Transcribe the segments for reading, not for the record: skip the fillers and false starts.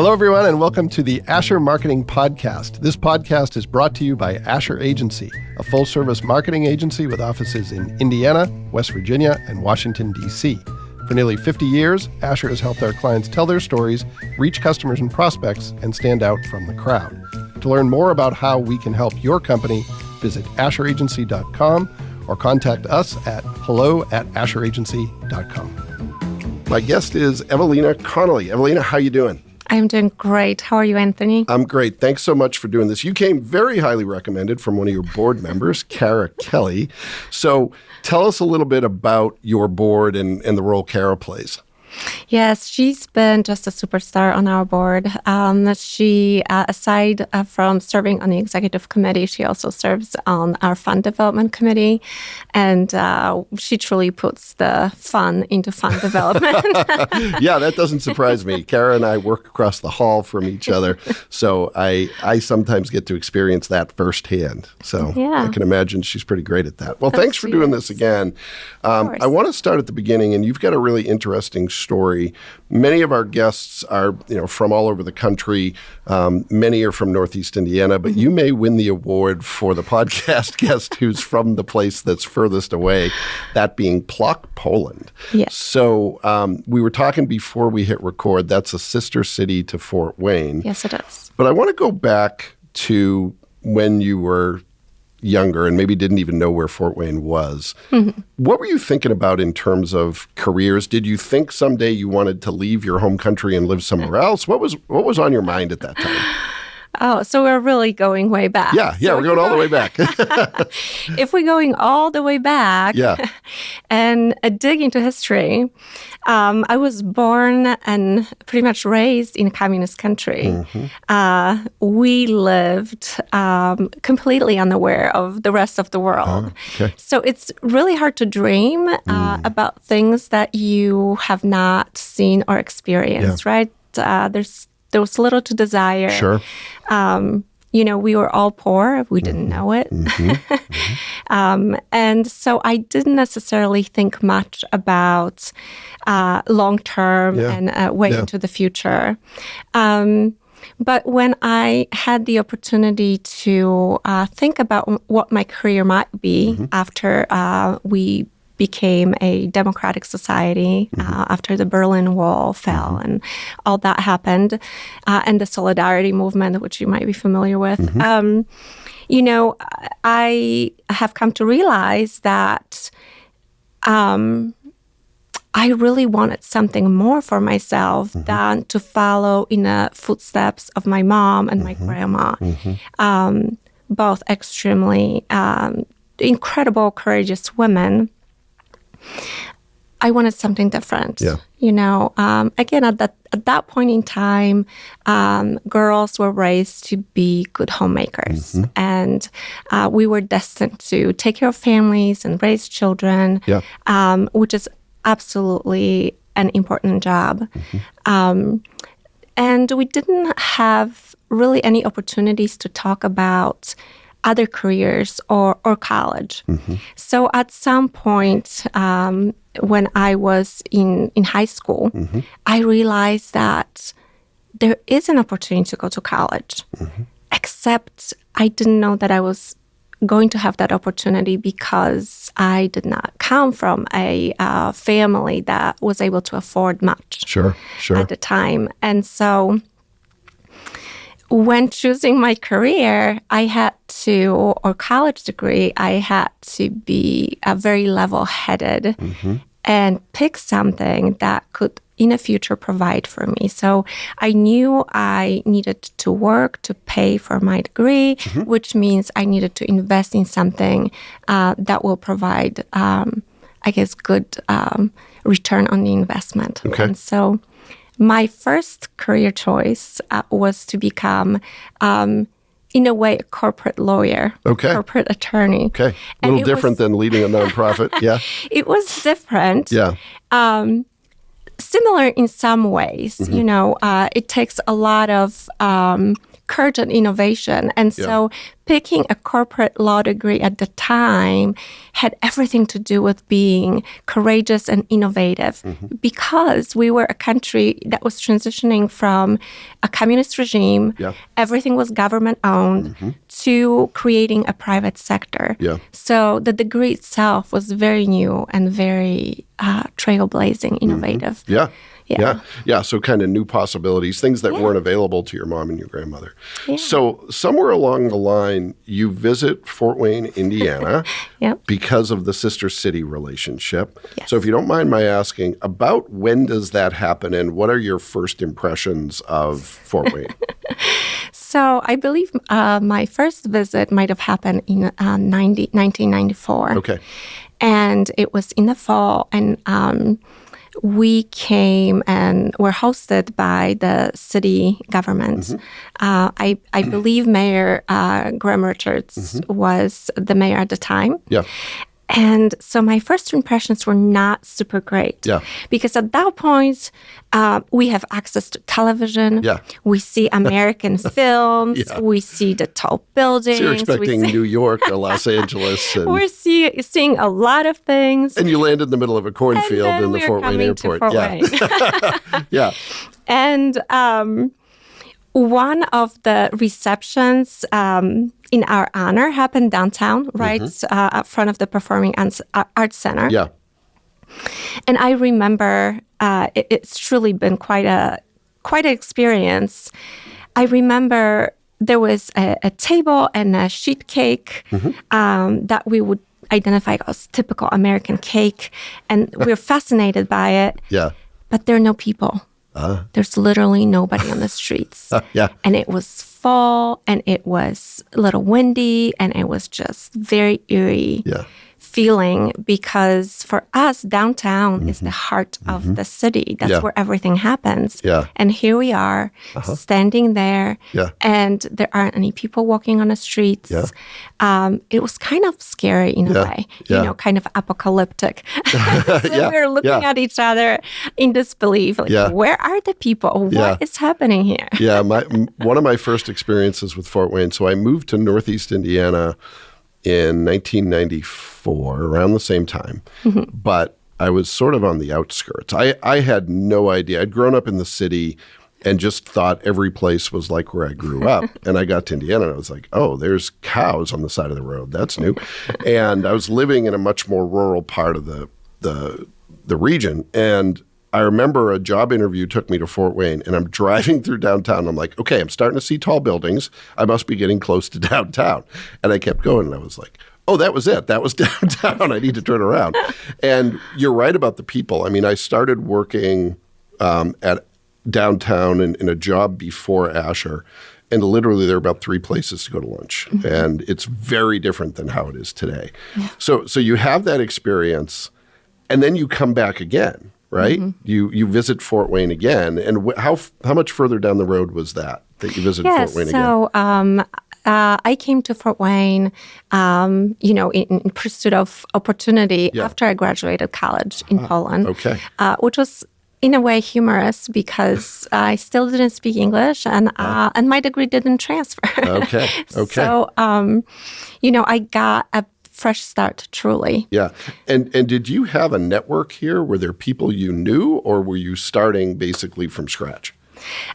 Hello, everyone, and welcome to the Asher Marketing Podcast. This podcast is brought to you by Asher Agency, a full-service marketing agency with offices in Indiana, West Virginia, and Washington, D.C. For nearly 50 years, Asher has helped our clients tell their stories, reach customers and prospects, and stand out from the crowd. To learn more about how we can help your company, visit asheragency.com or contact us at hello@asheragency.com. My guest is Ewelina Connolly. Ewelina, how are you doing? I'm doing great. How are you, Anthony? I'm great. Thanks so much for doing this. You came very highly recommended from one of your board members, Kara Kelly. So tell us a little bit about your board and the role Kara plays. Yes, she's been just a superstar on our board. She, aside from serving on the executive committee, she also serves on our fund development committee, and she truly puts the fun into fund development. Yeah, that doesn't surprise me. Kara and I work across the hall from each other, so I sometimes get to experience that firsthand. So yeah. I can imagine she's pretty great at that. Well, thanks for doing this again. I want to start at the beginning, and you've got a really interesting story. Many of our guests are, from all over the country. Many are from Northeast Indiana, but you may win the award for the podcast guest who's from the place that's furthest away, that being Plock, Poland. Yes. So we were talking before we hit record. That's a sister city to Fort Wayne. Yes, it is. But I want to go back to when you were younger and maybe didn't even know where Fort Wayne was. Mm-hmm. What were you thinking about in terms of careers? Did you think someday you wanted to leave your home country and live somewhere else? What was on your mind at that time? Oh, so we're really going way back. Yeah, so we're going all the way back. If we're going all the way back and dig into history, I was born and pretty much raised in a communist country. Mm-hmm. We lived completely unaware of the rest of the world. Okay. So it's really hard to dream about things that you have not seen or experienced, right? There was little to desire. Sure. We were all poor. We didn't know it. Mm-hmm. Mm-hmm. And so I didn't necessarily think much about long-term and way into the future. But when I had the opportunity to think about what my career might be after we became a democratic society after the Berlin Wall fell and all that happened, and the Solidarity movement, which you might be familiar with. I have come to realize that I really wanted something more for myself than to follow in the footsteps of my mom and my grandma, both extremely incredible, courageous women. I wanted something different. Yeah. Again, at that point in time, girls were raised to be good homemakers, and we were destined to take care of families and raise children, which is absolutely an important job. And we didn't have really any opportunities to talk about other careers or college. So at some point, when I was in high school, I realized that there is an opportunity to go to college, except I didn't know that I was going to have that opportunity because I did not come from a family that was able to afford much at the time. And so when choosing my career, or college degree, I had to be very level-headed and pick something that could, in the future, provide for me. So I knew I needed to work to pay for my degree, which means I needed to invest in something that will provide, good return on the investment. Okay. And so my first career choice was to become, in a way, a corporate lawyer, corporate attorney. Okay, a little different than leading a nonprofit, yeah? It was different. Yeah. Similar in some ways. It takes a lot of courage and innovation. And so picking a corporate law degree at the time had everything to do with being courageous and innovative because we were a country that was transitioning from a communist regime, everything was government owned, to creating a private sector. So the degree itself was very new and very trailblazing, innovative. Yeah. So kind of new possibilities, things that weren't available to your mom and your grandmother. So somewhere along the line, you visit Fort Wayne, Indiana, because of the sister city relationship. So if you don't mind my asking, about when does that happen, and what are your first impressions of Fort Wayne? So I believe my first visit might have happened in 1994. Okay. And it was in the fall, and we came and were hosted by the city government. I believe Mayor Graham Richards was the mayor at the time. And so my first impressions were not super great. Because at that point, we have access to television. We see American films. We see the tall buildings. So you're expecting New York or Los Angeles. And we're seeing a lot of things. And you land in the middle of a cornfield in the Fort Wayne airport. And one of the receptions in our honor happened downtown, right up front of the Performing Arts Center. And I remember it's truly been quite an experience. I remember there was a table and a sheet cake that we would identify as typical American cake, and we're fascinated by it. But there are no people. There's literally nobody on the streets. And it was fall, and it was a little windy, and it was just very eerie feeling, because for us, downtown is the heart of the city. That's where everything happens. And here we are standing there, and there aren't any people walking on the streets. It was kind of scary in a way, you know, kind of apocalyptic. So we were looking at each other in disbelief, like, where are the people? What is happening here? One of my first experiences with Fort Wayne, so I moved to Northeast Indiana in 1994, around the same time, but I was sort of on the outskirts. I had no idea. I'd grown up in the city and just thought every place was like where I grew up. And I got to Indiana and I was like, oh, there's cows on the side of the road. That's new. And I was living in a much more rural part of the region. And I remember a job interview took me to Fort Wayne, and I'm driving through downtown. I'm like, okay, I'm starting to see tall buildings. I must be getting close to downtown. And I kept going, and I was like, oh, that was it. That was downtown. I need to turn around. And you're right about the people. I mean, I started working at downtown in a job before Asher, and literally there are about 3 places to go to lunch. And it's very different than how it is today. So you have that experience, and then you come back again. Right? You visit Fort Wayne again. And how much further down the road was that you visited Fort Wayne again? So I came to Fort Wayne, in pursuit of opportunity after I graduated college in Poland, which was in a way humorous because I still didn't speak English and my degree didn't transfer. So, I got a fresh start, truly. And did you have a network here? Were there people you knew, or were you starting basically from scratch?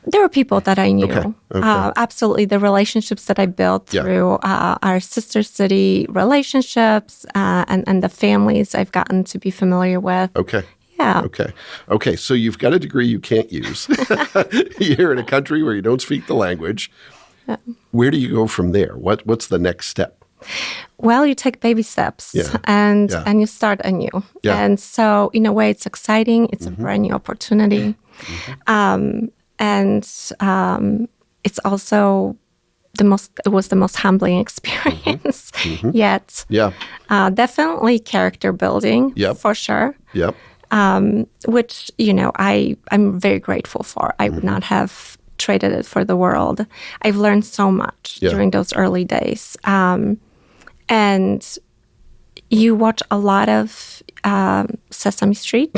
There were people that I knew. Absolutely. The relationships that I built through our sister city relationships and the families I've gotten to be familiar with. Okay. So you've got a degree you can't use. You're in a country where you don't speak the language. Where do you go from there? What's the next step? Well, you take baby steps and you start anew. And so in a way, it's exciting. It's a brand new opportunity. And it's also it was the most humbling experience yet. Definitely character building for sure. Which, I'm very grateful for. I would not have traded it for the world. I've learned so much during those early days. And, you watch a lot of Sesame Street.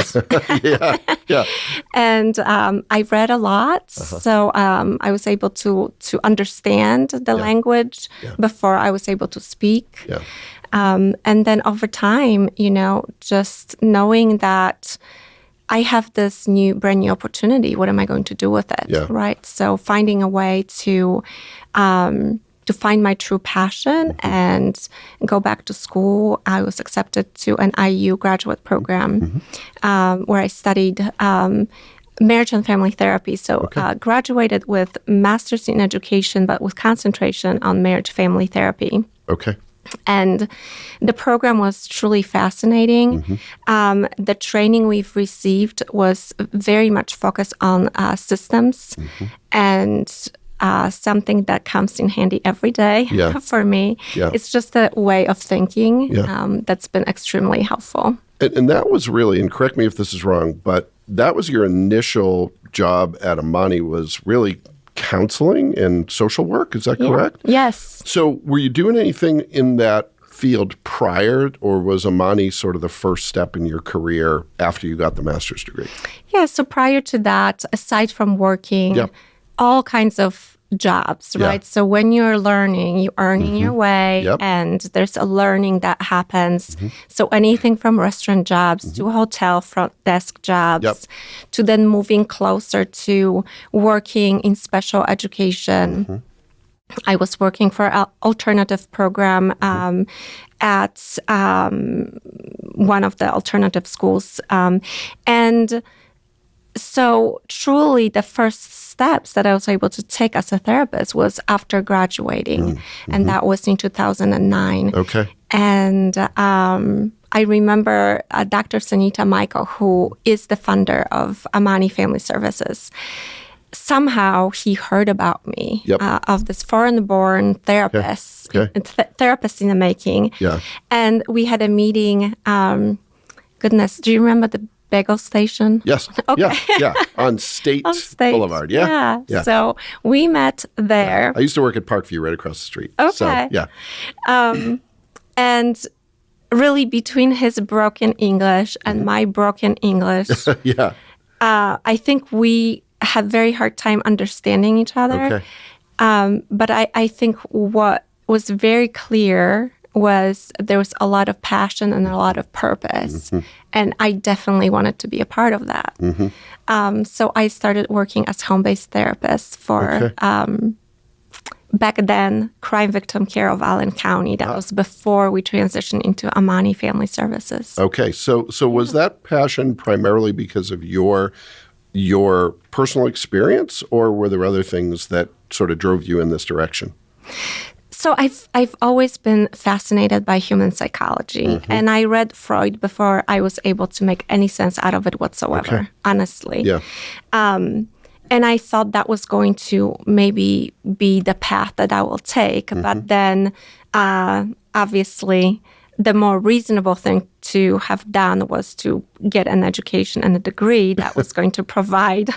yeah. And I read a lot, so I was able to understand the language before I was able to speak. Yeah. And then over time, just knowing that I have this brand new opportunity. What am I going to do with it? Yeah. Right. So finding a way to find my true passion and go back to school. I was accepted to an IU graduate program where I studied marriage and family therapy. So graduated with master's in education, but with concentration on marriage family therapy. Okay. And the program was truly fascinating. The training we've received was very much focused on systems and something that comes in handy every day for me. Yeah. It's just a way of thinking that's been extremely helpful. And that was really, and correct me if this is wrong, but that was your initial job at Amani, was really counseling and social work. Is that correct? Yes. So were you doing anything in that field prior, or was Amani sort of the first step in your career after you got the master's degree? Yeah, so prior to that, aside from working, all kinds of jobs, right? So when you're learning, you're earning your way, and there's a learning that happens. So anything from restaurant jobs to hotel front desk jobs to then moving closer to working in special education. I was working for an alternative program at one of the alternative schools. And so truly the first steps that I was able to take as a therapist was after graduating. And that was in 2009. Okay. And I remember Dr. Sanita Michael, who is the founder of Amani Family Services. Somehow he heard about me, of this foreign-born therapist, therapist in the making. Yeah. And we had a meeting. Goodness, do you remember the bagel station? Yes. Okay. Yeah. On State Boulevard. Yeah. So we met there. I used to work at Parkview right across the street. Okay. So, yeah. And really between his broken English and my broken English, I think we had very hard time understanding each other. Okay. But I think what was very clear was there was a lot of passion and a lot of purpose. And I definitely wanted to be a part of that. So I started working as home-based therapist for, back then, crime victim care of Allen County. That was before we transitioned into Amani Family Services. Okay. So was that passion primarily because of your personal experience, or were there other things that sort of drove you in this direction? So I've always been fascinated by human psychology, and I read Freud before I was able to make any sense out of it whatsoever, honestly. Yeah. And I thought that was going to maybe be the path that I will take, but then obviously the more reasonable thing to have done was to get an education and a degree that was going to provide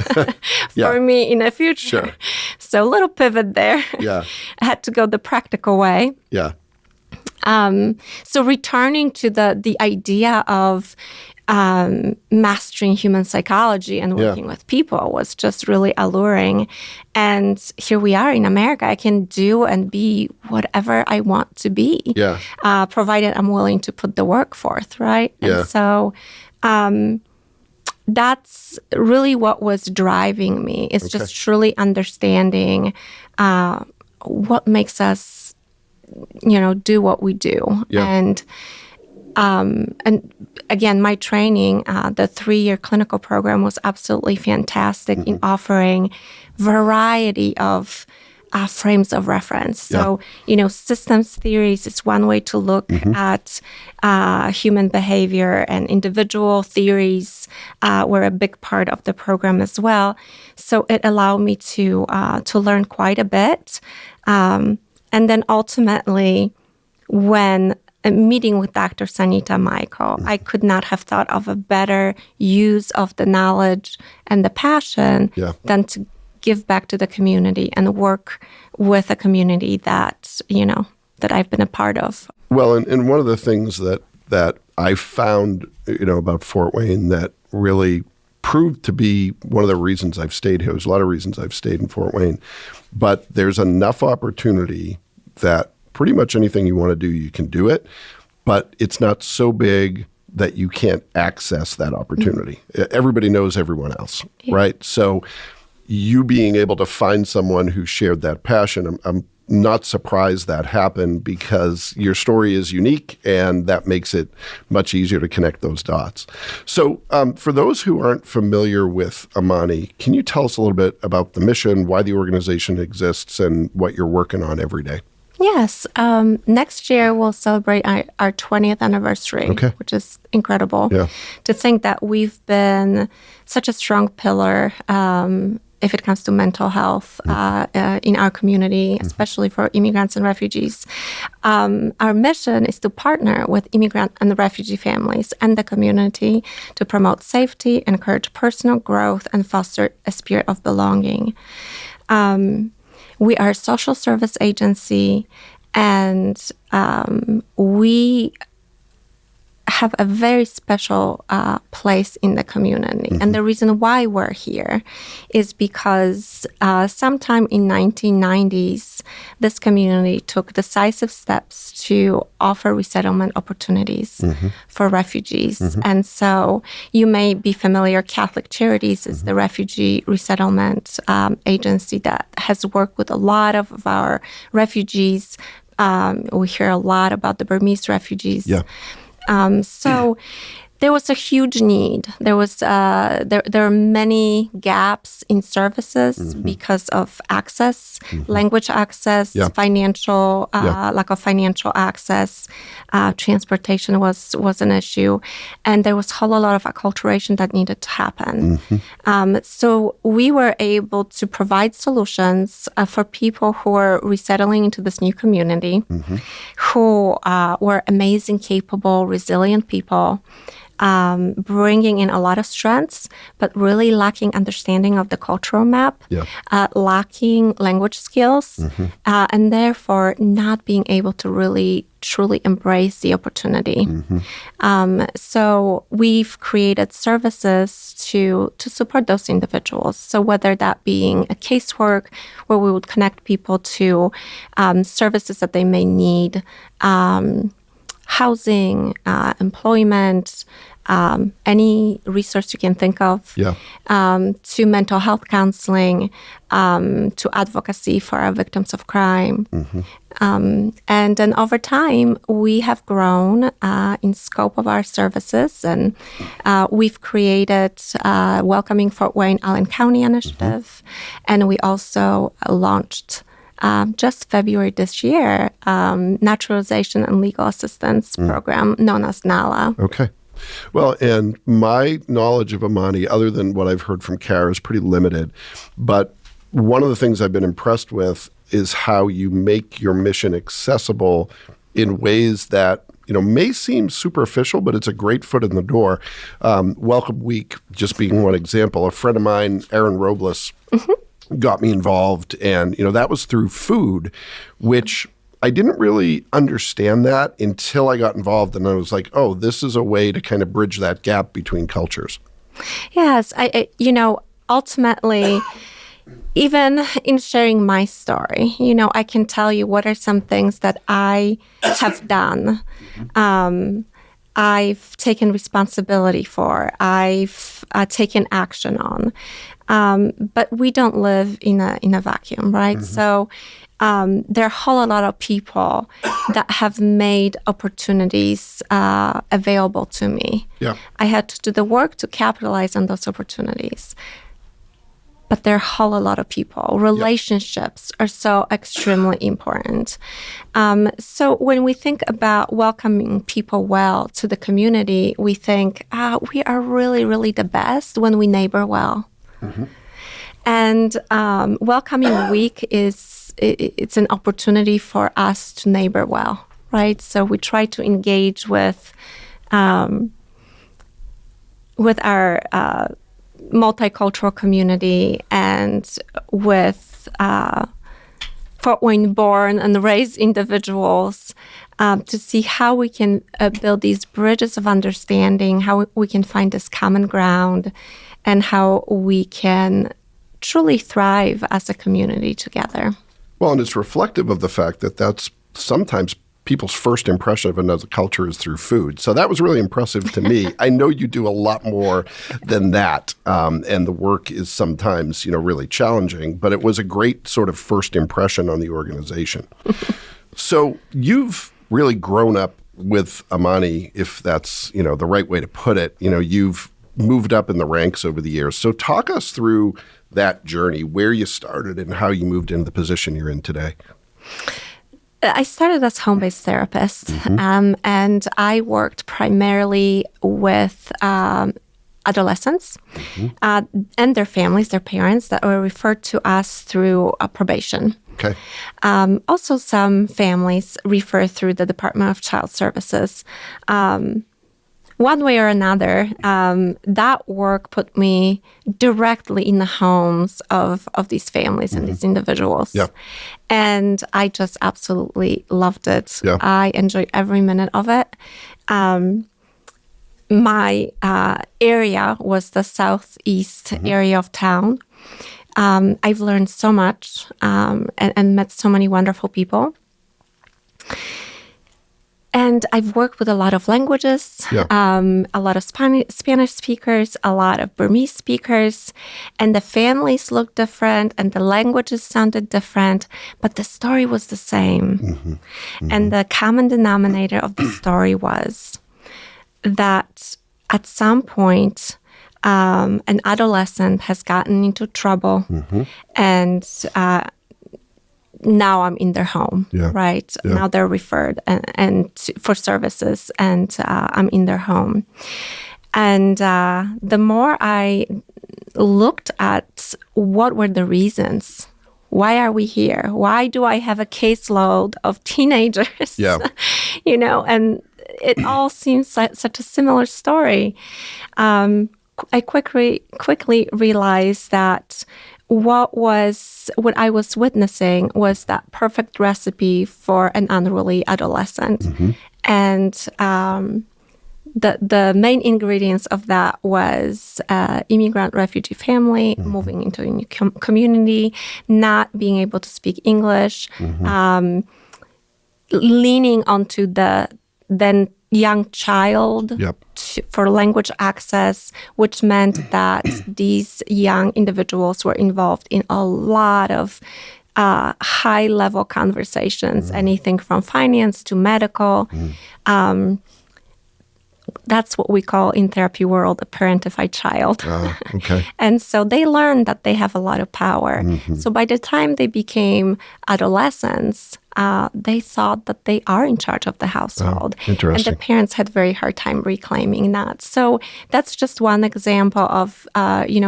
for me in the future. Sure. So a little pivot there. Yeah. I had to go the practical way. Yeah. So returning to the idea of mastering human psychology and working with people was just really alluring. And here we are in America. I can do and be whatever I want to be, provided I'm willing to put the work forth, right? Yeah. And so that's really what was driving me. It's just truly understanding what makes us, do what we do. Yeah. And again, my training, the 3-year clinical program was absolutely fantastic in offering variety of frames of reference. So, systems theories is one way to look at human behavior, and individual theories were a big part of the program as well. So it allowed me to learn quite a bit. And then ultimately, when a meeting with Dr. Sanita Michael, I could not have thought of a better use of the knowledge and the passion than to give back to the community and work with a community that, that I've been a part of. Well, and one of the things that that I found, about Fort Wayne that really proved to be one of the reasons I've stayed here. There's a lot of reasons I've stayed in Fort Wayne, but there's enough opportunity that pretty much anything you want to do, you can do it, but it's not so big that you can't access that opportunity. Everybody knows everyone else, right? So you being able to find someone who shared that passion, I'm not surprised that happened because your story is unique and that makes it much easier to connect those dots. So for those who aren't familiar with Amani, can you tell us a little bit about the mission, why the organization exists, and what you're working on every day? Yes. Next year, we'll celebrate our 20th anniversary, which is incredible. Yeah. To think that we've been such a strong pillar if it comes to mental health in our community, especially for immigrants and refugees. Our mission is to partner with immigrant and refugee families and the community to promote safety, encourage personal growth, and foster a spirit of belonging. We are a social service agency, and we have a very special place in the community. And the reason why we're here is because sometime in 1990s, this community took decisive steps to offer resettlement opportunities for refugees. And so you may be familiar, Catholic Charities is the refugee resettlement agency that has worked with a lot of our refugees. We hear a lot about the Burmese refugees. Yeah. So there was a huge need. There are many gaps in services because of access, language access, financial lack of financial access. Transportation was an issue, and there was a whole lot of acculturation that needed to happen. So we were able to provide solutions for people who are resettling into this new community, who were amazing, capable, resilient people. Bringing in a lot of strengths, but really lacking understanding of the cultural map, lacking language skills, and therefore not being able to really truly embrace the opportunity. So we've created services to support those individuals. So whether that being a casework where we would connect people to services that they may need, housing, employment, any resource you can think of, to mental health counseling, to advocacy for our victims of crime. And then over time, we have grown in scope of our services, and we've created Welcoming Fort Wayne Allen County initiative, and we also launched just February this year, Naturalization and Legal Assistance Program known as NALA. Okay. Well, and my knowledge of Amani, other than what I've heard from Kara, is pretty limited. But one of the things I've been impressed with is how you make your mission accessible in ways that may seem superficial, but it's a great foot in the door. Welcome Week, just being one example. A friend of mine, Aaron Robles, got me involved, and that was through food, which I didn't really understand that until I got involved, and I was like, oh, this is a way to kind of bridge that gap between cultures. Yes, I ultimately, even in sharing my story, I can tell you what are some things that I have done. I've taken responsibility for, I've taken action on. But we don't live in a vacuum, right? So there are a whole lot of people that have made opportunities available to me. Yeah. I had to do the work to capitalize on those opportunities. But there are a whole lot of people. Relationships are so extremely important. So when we think about welcoming people well to the community, we think, we are really, really the best when we neighbor well. And Welcoming Week it's an opportunity for us to neighbor well, right? So we try to engage with our multicultural community and with Fort Wayne-born and raised individuals to see how we can build these bridges of understanding, how we can find this common ground, and how we can truly thrive as a community together. Well, and it's reflective of the fact that that's sometimes people's first impression of another culture is through food. So that was really impressive to me. I know you do a lot more than that, and the work is sometimes, really challenging, but it was a great sort of first impression on the organization. So you've really grown up with Amani, if that's, the right way to put it. You've moved up in the ranks over the years. So talk us through that journey, where you started and how you moved into the position you're in today. I started as home-based therapist, and I worked primarily with adolescents and their families, their parents, that were referred to us through probation. Okay. Also, some families refer through the Department of Child Services. One way or another, that work put me directly in the homes of these families and these individuals. Yeah. And I just absolutely loved it. Yeah. I enjoyed every minute of it. My area was the southeast area of town. I've learned so much and met so many wonderful people. And I've worked with a lot of languages, a lot of Spanish speakers, a lot of Burmese speakers, and the families looked different and the languages sounded different, but the story was the same. And the common denominator of the story was that at some point, an adolescent has gotten into trouble and now I'm in their home, right? Yeah. Now they're referred and for services, and I'm in their home. And the more I looked at what were the reasons, why are we here? Why do I have a caseload of teenagers? Yeah. And it all seems like such a similar story. I quickly realized that what I was witnessing was that perfect recipe for an unruly adolescent. And the main ingredients of that was immigrant refugee family moving into a new community, not being able to speak English, leaning onto the then young child for language access, which meant that these young individuals were involved in a lot of high-level conversations, anything from finance to medical. That's what we call in therapy world a parentified child. Okay. And so they learned that they have a lot of power. So by the time they became adolescents, they thought that they are in charge of the household. Interesting. And the parents had a very hard time reclaiming that. So that's just one example of,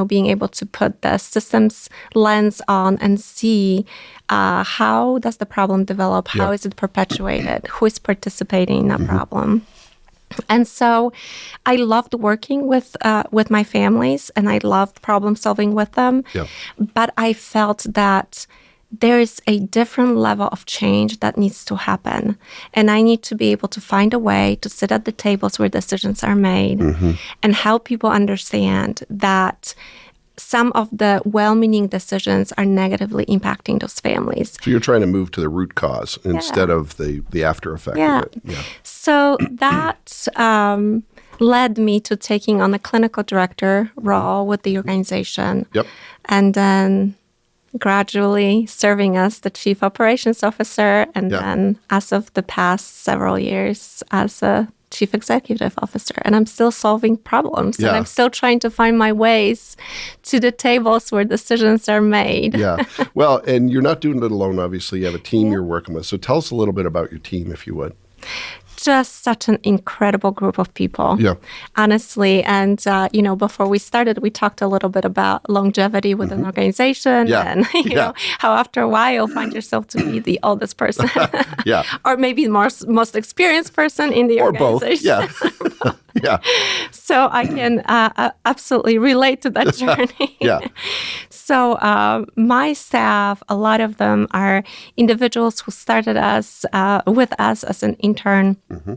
being able to put the systems lens on and see how does the problem develop? How is it perpetuated? Who is participating in that problem? And so I loved working with my families, and I loved problem solving with them. But I felt that there is a different level of change that needs to happen. And I need to be able to find a way to sit at the tables where decisions are made and help people understand that some of the well-meaning decisions are negatively impacting those families. So you're trying to move to the root cause instead of the after effect of it. Yeah. So that led me to taking on a clinical director role with the organization. And then gradually serving as the chief operations officer, and then as of the past several years as a chief executive officer. And I'm still solving problems, and I'm still trying to find my ways to the tables where decisions are made. Well, and you're not doing it alone, obviously. You have a team you're working with. So tell us a little bit about your team, if you would. Just such an incredible group of people, honestly. And, before we started, we talked a little bit about longevity with an organization and, how after a while you'll find yourself to be the oldest person or maybe the most experienced person in the organization. Or both, Yeah. So I can absolutely relate to that journey. Yeah. So my staff, a lot of them are individuals who started with us as an intern. Mm-hmm.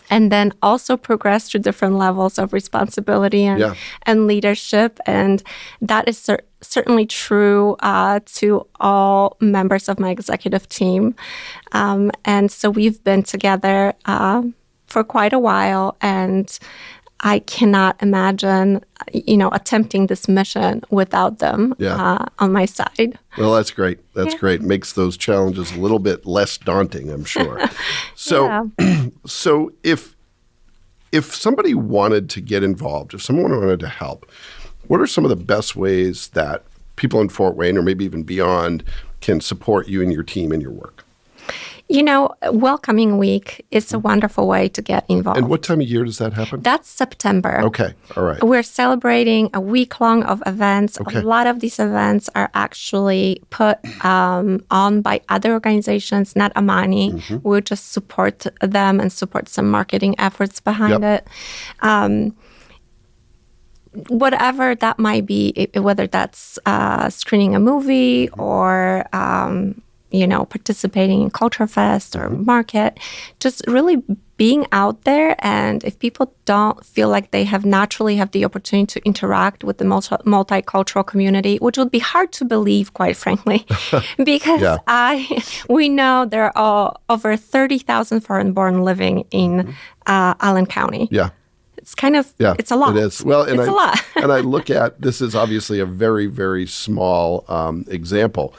And then also progress through different levels of responsibility and leadership. And that is certainly true to all members of my executive team. And so we've been together for quite a while. And I cannot imagine, attempting this mission without them on my side. Well, that's great. That's great. Makes those challenges a little bit less daunting, I'm sure. So, so if somebody wanted to get involved, if someone wanted to help, what are some of the best ways that people in Fort Wayne or maybe even beyond can support you and your team in your work? Welcoming Week is a wonderful way to get involved. And what time of year does that happen? That's September. Okay. All right. We're celebrating a week-long of events. Okay. A lot of these events are actually put on by other organizations, not Amani. Mm-hmm. We'll just support them and support some marketing efforts behind it. Whatever that might be, whether that's screening a movie or participating in Culture Fest or market, just really being out there. And if people don't feel like they naturally have the opportunity to interact with the multicultural community, which would be hard to believe, quite frankly, because we know there are over 30,000 foreign-born living in Allen County. Yeah. It's kind of, it's a lot. It is. Well, and it's a lot. And I look at, this is obviously a very, very small example.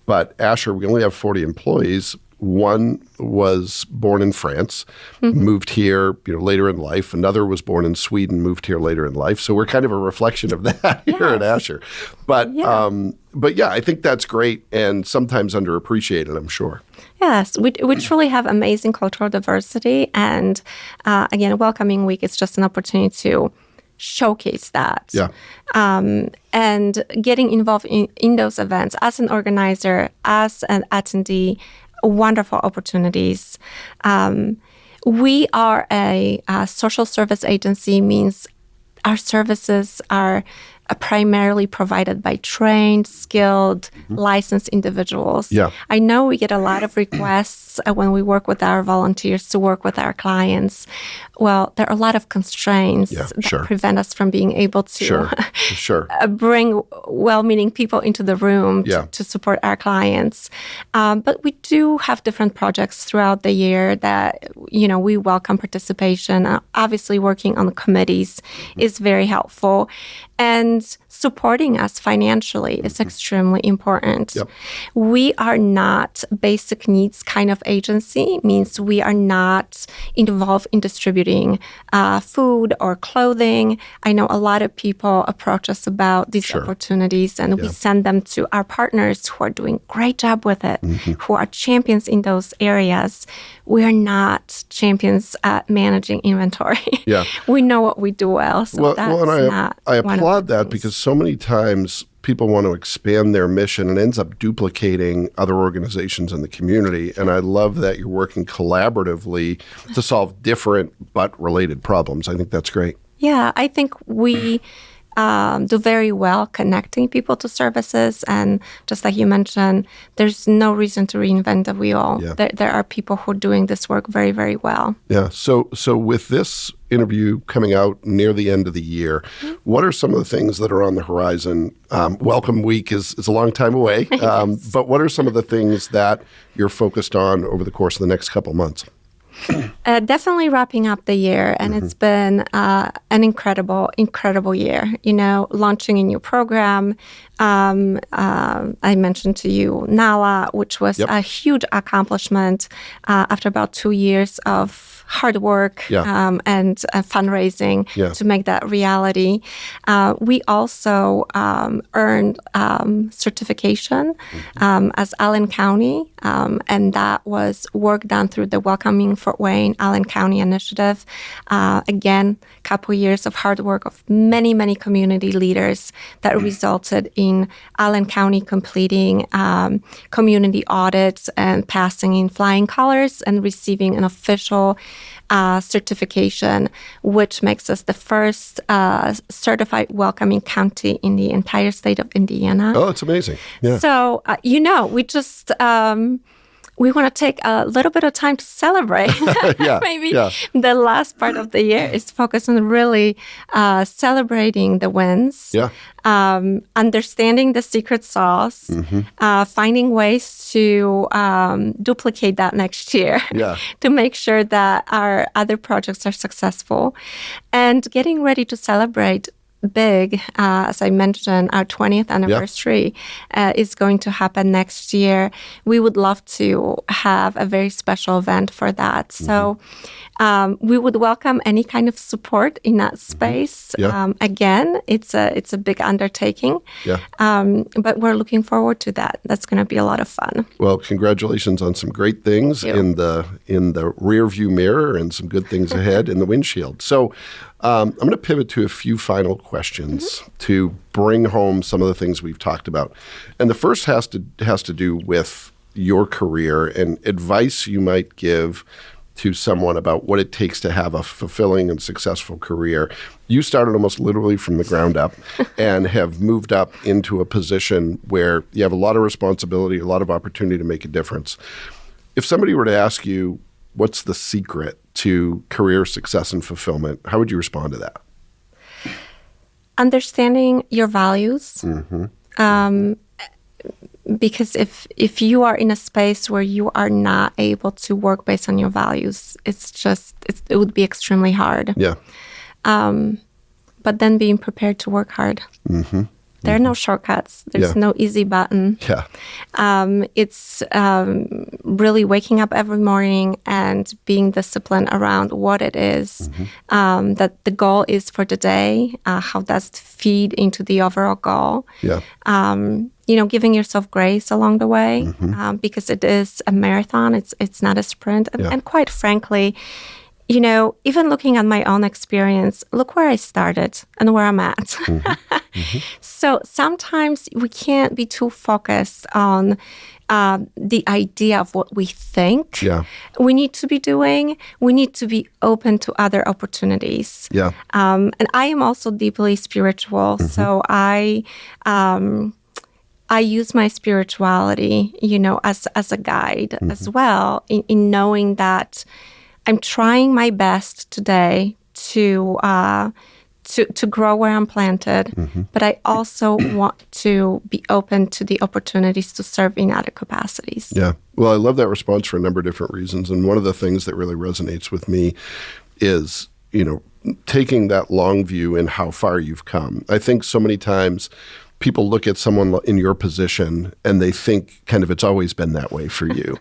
But Asher, we only have 40 employees. One was born in France, moved here later in life. Another was born in Sweden, moved here later in life. So we're kind of a reflection of that here at Asher. But I think that's great and sometimes underappreciated, I'm sure. Yes, we truly have amazing cultural diversity. And again, Welcoming Week is just an opportunity to showcase that. Yeah. And getting involved in those events as an organizer, as an attendee, wonderful opportunities. We are a social service agency, means our services are primarily provided by trained, skilled, licensed individuals. Yeah. I know we get a lot of requests when we work with our volunteers to work with our clients. Well, there are a lot of constraints that prevent us from being able to bring well-meaning people into the room to support our clients. But we do have different projects throughout the year that, we welcome participation. Obviously, working on the committees is very helpful. And supporting us financially is extremely important. Yep. We are not basic needs kind of agency, means we are not involved in distributing food or clothing. I know a lot of people approach us about these opportunities, and we send them to our partners who are doing a great job with it, who are champions in those areas. We are not champions at managing inventory. Yeah. We know what we do well, so I applaud that because so many times people want to expand their mission and ends up duplicating other organizations in the community. And I love that you're working collaboratively to solve different but related problems. I think that's great. Yeah, I think we do very well connecting people to services. And just like you mentioned, there's no reason to reinvent the wheel. Yeah. There are people who are doing this work very, very well. Yeah. So with this interview coming out near the end of the year, what are some of the things that are on the horizon? Welcome Week is a long time away, but what are some of the things that you're focused on over the course of the next couple months? Definitely wrapping up the year, and it's been an incredible year. Launching a new program. I mentioned to you NALA, which was a huge accomplishment after about 2 years of hard work and fundraising to make that reality. We also earned certification as Allen County, and that was work done through the Welcoming Fort Wayne Allen County initiative. Again, a couple years of hard work of many, many community leaders that resulted in Allen County completing community audits and passing in flying colors and receiving an official certification, which makes us the first certified welcoming county in the entire state of Indiana. Oh, it's amazing. Yeah. So, we just... we want to take a little bit of time to celebrate. Maybe the last part of the year is focused on really celebrating the wins, understanding the secret sauce, finding ways to duplicate that next year to make sure that our other projects are successful, and getting ready to celebrate big. As I mentioned, our 20th anniversary is going to happen next year. We would love to have a very special event for that. So we would welcome any kind of support in that space. Again, it's a big undertaking, but we're looking forward to that. That's going to be a lot of fun. Well, congratulations on some great things in the rear view mirror and some good things ahead in the windshield. So I'm going to pivot to a few final questions to bring home some of the things we've talked about. And the first has to do with your career and advice you might give to someone about what it takes to have a fulfilling and successful career. You started almost literally from the ground up and have moved up into a position where you have a lot of responsibility, a lot of opportunity to make a difference. If somebody were to ask you, what's the secret to career success and fulfillment, how would you respond to that? Understanding your values. Because if you are in a space where you are not able to work based on your values, it would be extremely hard. But then being prepared to work hard. There are no shortcuts. There's no easy button. It's really waking up every morning and being disciplined around what it is that the goal is for the day, how does it feed into the overall goal. Giving yourself grace along the way because it is a marathon. It's not a sprint. And quite frankly, even looking at my own experience, look where I started and where I'm at. So sometimes we can't be too focused on the idea of what we think we need to be doing. We need to be open to other opportunities. And I am also deeply spiritual, so I use my spirituality, as a guide as well, in knowing that I'm trying my best today to grow where I'm planted, but I also want to be open to the opportunities to serve in other capacities. Well, I love that response for a number of different reasons. And one of the things that really resonates with me is, taking that long view and how far you've come. I think so many times people look at someone in your position and they think kind of it's always been that way for you.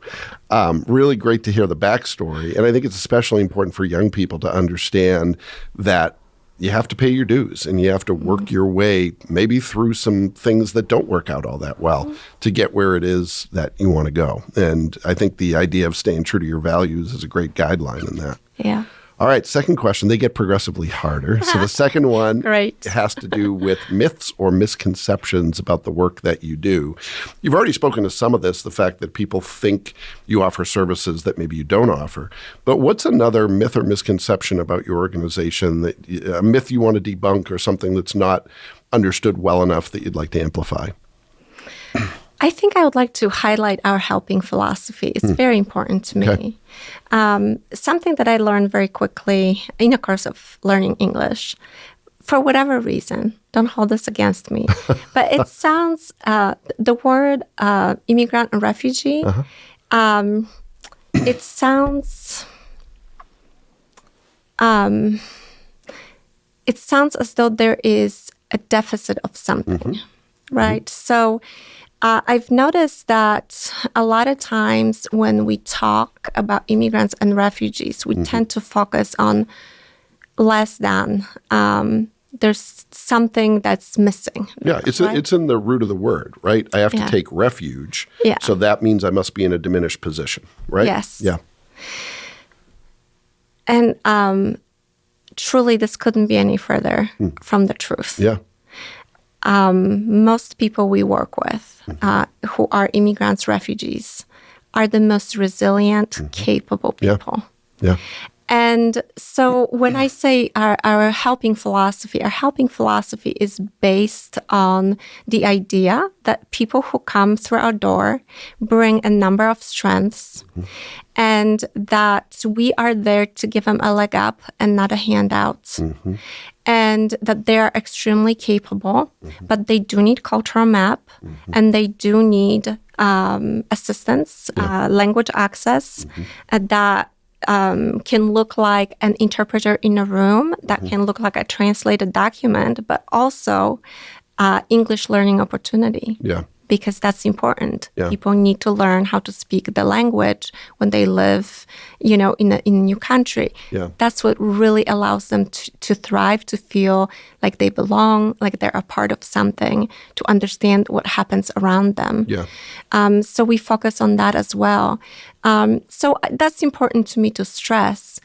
Really great to hear the backstory. And I think it's especially important for young people to understand that you have to pay your dues and you have to work your way maybe through some things that don't work out all that well to get where it is that you want to go. And I think the idea of staying true to your values is a great guideline in that. All right, second question. They get progressively harder. So the second one has to do with myths or misconceptions about the work that you do. You've already spoken to some of this, the fact that people think you offer services that maybe you don't offer. But what's another myth or misconception about your organization, a myth you want to debunk or something that's not understood well enough that you'd like to amplify? I think I would like to highlight our helping philosophy. It's very important to me. Something that I learned very quickly in the course of learning English, for whatever reason, don't hold this against me, but it sounds, the word immigrant and refugee, it sounds as though there is a deficit of something, right? So I've noticed that a lot of times when we talk about immigrants and refugees, we tend to focus on less than. There's something that's missing. It's in the root of the word, right? I have to take refuge. So that means I must be in a diminished position, right? Yes. And truly, this couldn't be any further from the truth. Yeah. Most people we work with who are immigrants, refugees, are the most resilient, capable people. Yeah. And so when I say our helping philosophy is based on the idea that people who come through our door bring a number of strengths, and that we are there to give them a leg up and not a handout. And that they are extremely capable, but they do need cultural map, and they do need assistance, language access, that can look like an interpreter in a room, that can look like a translated document, but also English learning opportunity. Yeah. Because that's important. Yeah. People need to learn how to speak the language when they live, in a new country. Yeah. That's what really allows them to thrive, to feel like they belong, like they're a part of something, to understand what happens around them. Yeah. So we focus on that as well. So that's important to me to stress,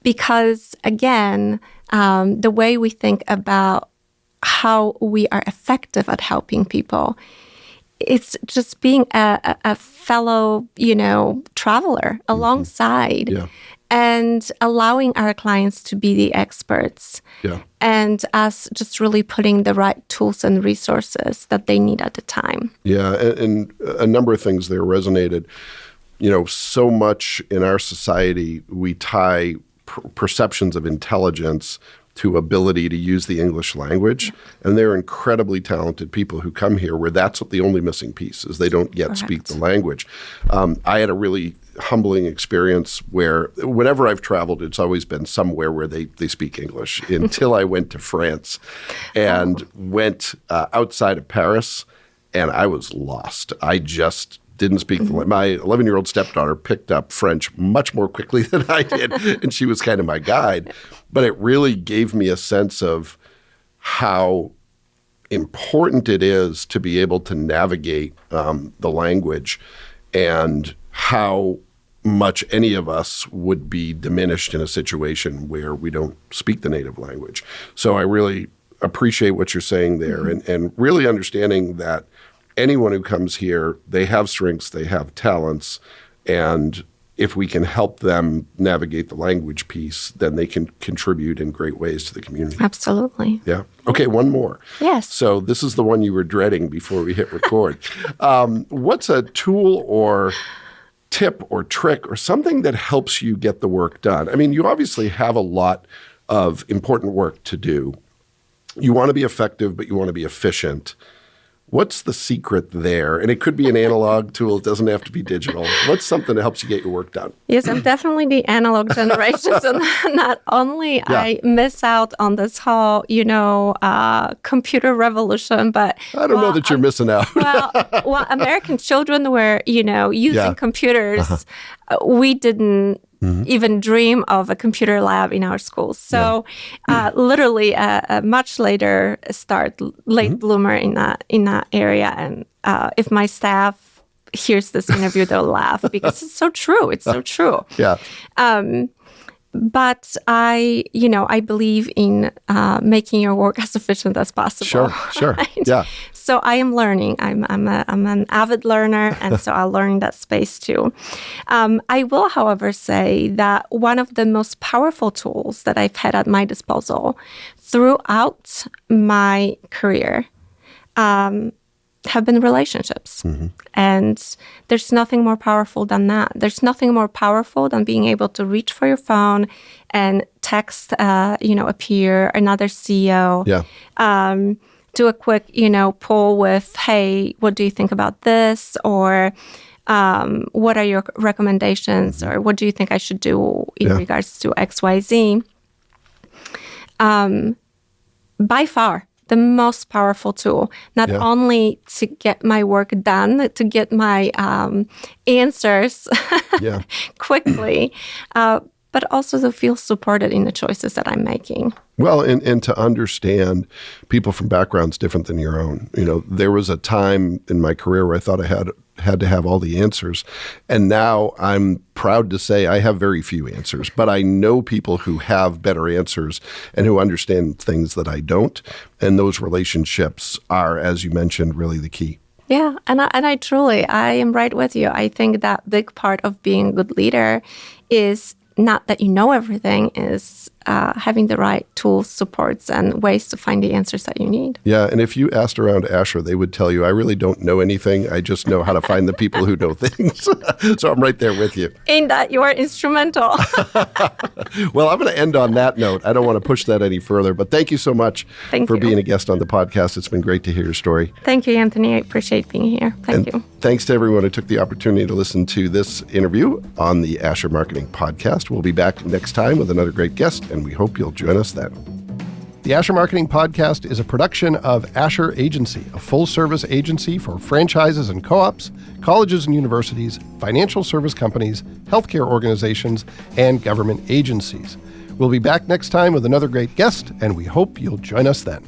because again, the way we think about how we are effective at helping people, it's just being a fellow, traveler alongside, and allowing our clients to be the experts, and us just really putting the right tools and resources that they need at the time. Yeah, and a number of things there resonated. So much in our society, we tie perceptions of intelligence to ability to use the English language. And they're incredibly talented people who come here where that's the only missing piece is they don't yet speak the language. I had a really humbling experience where whenever I've traveled, it's always been somewhere where they speak English until I went to France and went outside of Paris, and I was lost. I just didn't speak the language. My 11-year-old stepdaughter picked up French much more quickly than I did, and she was kind of my guide. But it really gave me a sense of how important it is to be able to navigate the language, and how much any of us would be diminished in a situation where we don't speak the native language. So I really appreciate what you're saying there, and really understanding that anyone who comes here, they have strengths, they have talents, and if we can help them navigate the language piece, then they can contribute in great ways to the community. Absolutely. Yeah. Okay, one more. Yes. So this is the one you were dreading before we hit record. What's a tool or tip or trick or something that helps you get the work done? I mean, you obviously have a lot of important work to do. You want to be effective, but you want to be efficient. What's the secret there? And it could be an analog tool. It doesn't have to be digital. What's something that helps you get your work done? Yes, I'm definitely the analog generation. So not only I miss out on this whole, computer revolution, but I don't know that you're missing out. well, American children were, using computers. We didn't even dream of a computer lab in our schools. So literally a much later start, late bloomer in that area. And if my staff hears this interview, they'll laugh because it's so true. It's so true. Yeah. But I believe in making your work as efficient as possible. Sure. Right? Yeah. So I am learning. I'm an avid learner, and so I learn that space too. I will, however, say that one of the most powerful tools that I've had at my disposal throughout my career have been relationships. And there's nothing more powerful than that. There's nothing more powerful than being able to reach for your phone and text, a peer, another CEO. Yeah. Do a quick, poll with, hey, what do you think about this? Or what are your recommendations? Or what do you think I should do in regards to XYZ? By far, the most powerful tool, not only to get my work done, to get my answers quickly, but also to feel supported in the choices that I'm making. Well, and to understand people from backgrounds different than your own. There was a time in my career where I thought I had to have all the answers. And now I'm proud to say I have very few answers, but I know people who have better answers and who understand things that I don't. And those relationships are, as you mentioned, really the key. Yeah, and I am right with you. I think that big part of being a good leader is not that you know everything, is having the right tools, supports, and ways to find the answers that you need. Yeah, and if you asked around Asher, they would tell you, I really don't know anything. I just know how to find the people who know things. So I'm right there with you. In that, you are instrumental. Well, I'm going to end on that note. I don't want to push that any further, but thank you so much for being a guest on the podcast. It's been great to hear your story. Thank you, Anthony. I appreciate being here. Thank you. Thanks to everyone who took the opportunity to listen to this interview on the Asher Marketing Podcast. We'll be back next time with another great guest, and we hope you'll join us then. The Asher Marketing Podcast is a production of Asher Agency, a full-service agency for franchises and co-ops, colleges and universities, financial service companies, healthcare organizations, and government agencies. We'll be back next time with another great guest, and we hope you'll join us then.